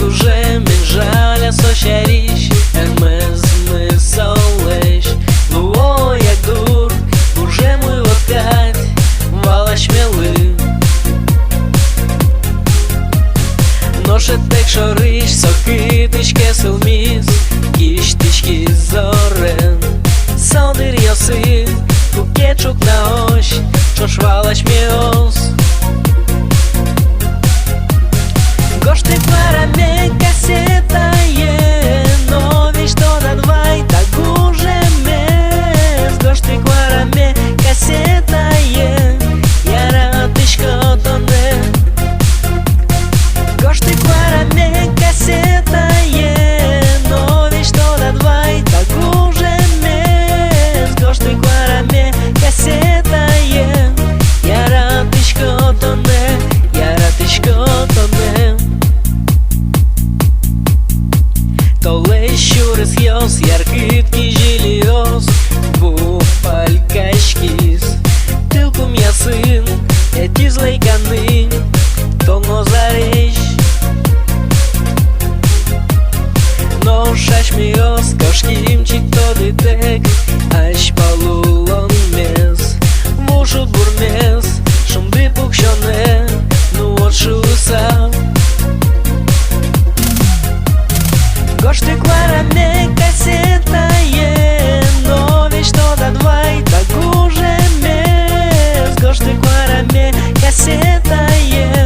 уже менжаля сощаріч, як ми змисолиш. Луо, як дур, уже мой локать, вала śmiały. Noszę tek szorisz, soky tyśkie sulmis, kiś tyśki zoren. Sodyr josy, kukieczuk na oś, czoszwala śmios. Goszty klarami kaseta je, no wiesz to na dwaj, tak górze mes. Goszty klarami kaseta je, jara tyśko to ne. Goszty klarami kaseta je, no wiesz to na dwaj, tak górze mes. Goszty klarami kaseta je, jara tyśko to ne, jara tyśko to ne. Толе щурес йос, яркитки жилиос, бупалькашкис. Тылкум ясын, этизлайканы, тоно зареш. Но шашмиос, кошкимчик тодытек, аш полулон мес. Вушут бурмес, шумды пукшоне, ну вот шуса. Goszty klarami kaseta je, no wiesz to da dwaj, tak górze mes. Goszty klarami kaseta je.